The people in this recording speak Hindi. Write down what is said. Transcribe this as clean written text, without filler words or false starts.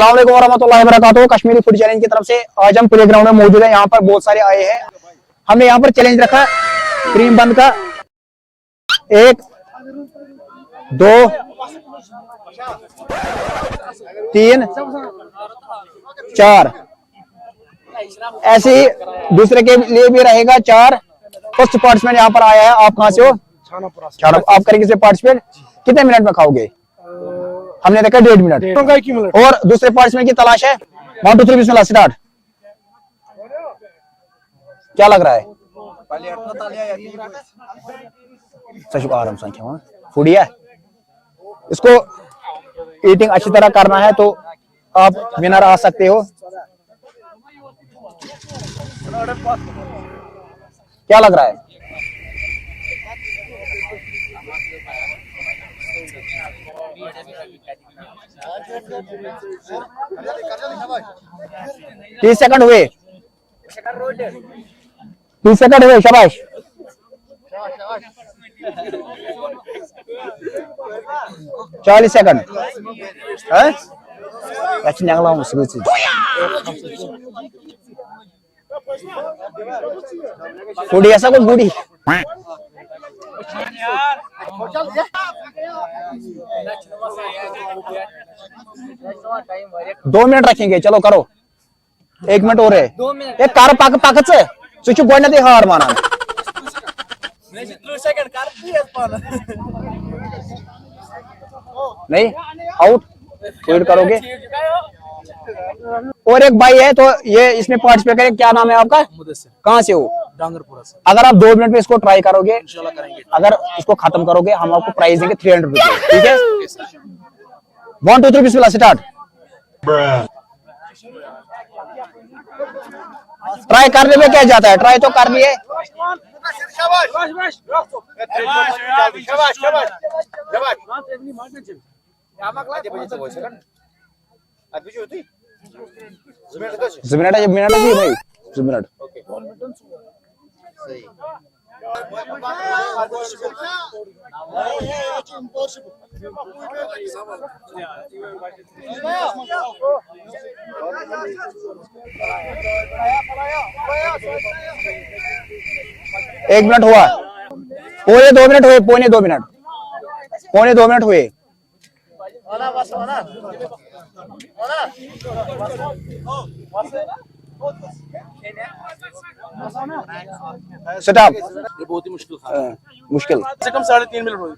अस्सलाम वालेकुम वरहमतुल्लाहि वबरकातुहू। कश्मीरी फूड चैलेंज की तरफ से आज हम प्ले ग्राउंड में मौजूद है। यहाँ पर बहुत सारे आए हैं। हमने यहाँ पर चैलेंज रखा क्रीम बंद का 1 2 3 4 ऐसे ही दूसरे के लिए भी रहेगा 4। फर्स्ट पार्टिसिपेंट यहाँ पर आया है। आप कहाँ से हो? आप करेंगे से पार्टिसिपेट। कितने मिनट में खाओगे? हमने देखा 1.5 मिनट। और दूसरे पार्टिसिपेंट की तलाश है। 1 2 3 बिस्मिल्लाह स्टार्ट। क्या लग रहा है? आराम संख्या फूडी है। इसको ईटिंग अच्छी तरह करना है तो आप विनर आ सकते हो। क्या लग रहा है? तीस सेकंड हुए। 30 सेकंड हुए। शाबाश। 40 सेकंड। बूढ़ी ऐसा कोई बूढ़ी 2 मिनट रखेंगे। चलो करो। 1 मिनट और है। एक कार पाक पाकच सुच बोलना दे हार माना नहीं आउट फील्ड करोगे। और एक भाई है तो ये इसमें पार्टिसिपेट करें। क्या नाम है आपका? कहाँ से हो? डांगरपुरा से। अगर आप 2 मिनट में इसको ट्राई करोगे, अगर इसको खत्म करोगे हम आपको प्राइस देंगे 300 रुपए। ठीक है? 1 2 3 बिस्मिल्लाह स्टार्ट। ट्राई करने में क्या जाता है? ट्राई तो करनी है। मिनट है जी भाई। 2 मिनट। एक मिनट हुआ। पौने 2 मिनट हुए। पौने 2 मिनट हुए। स्टॉप। ये बहुत ही मुश्किल कम से कम 3.5 मिनट हो गए।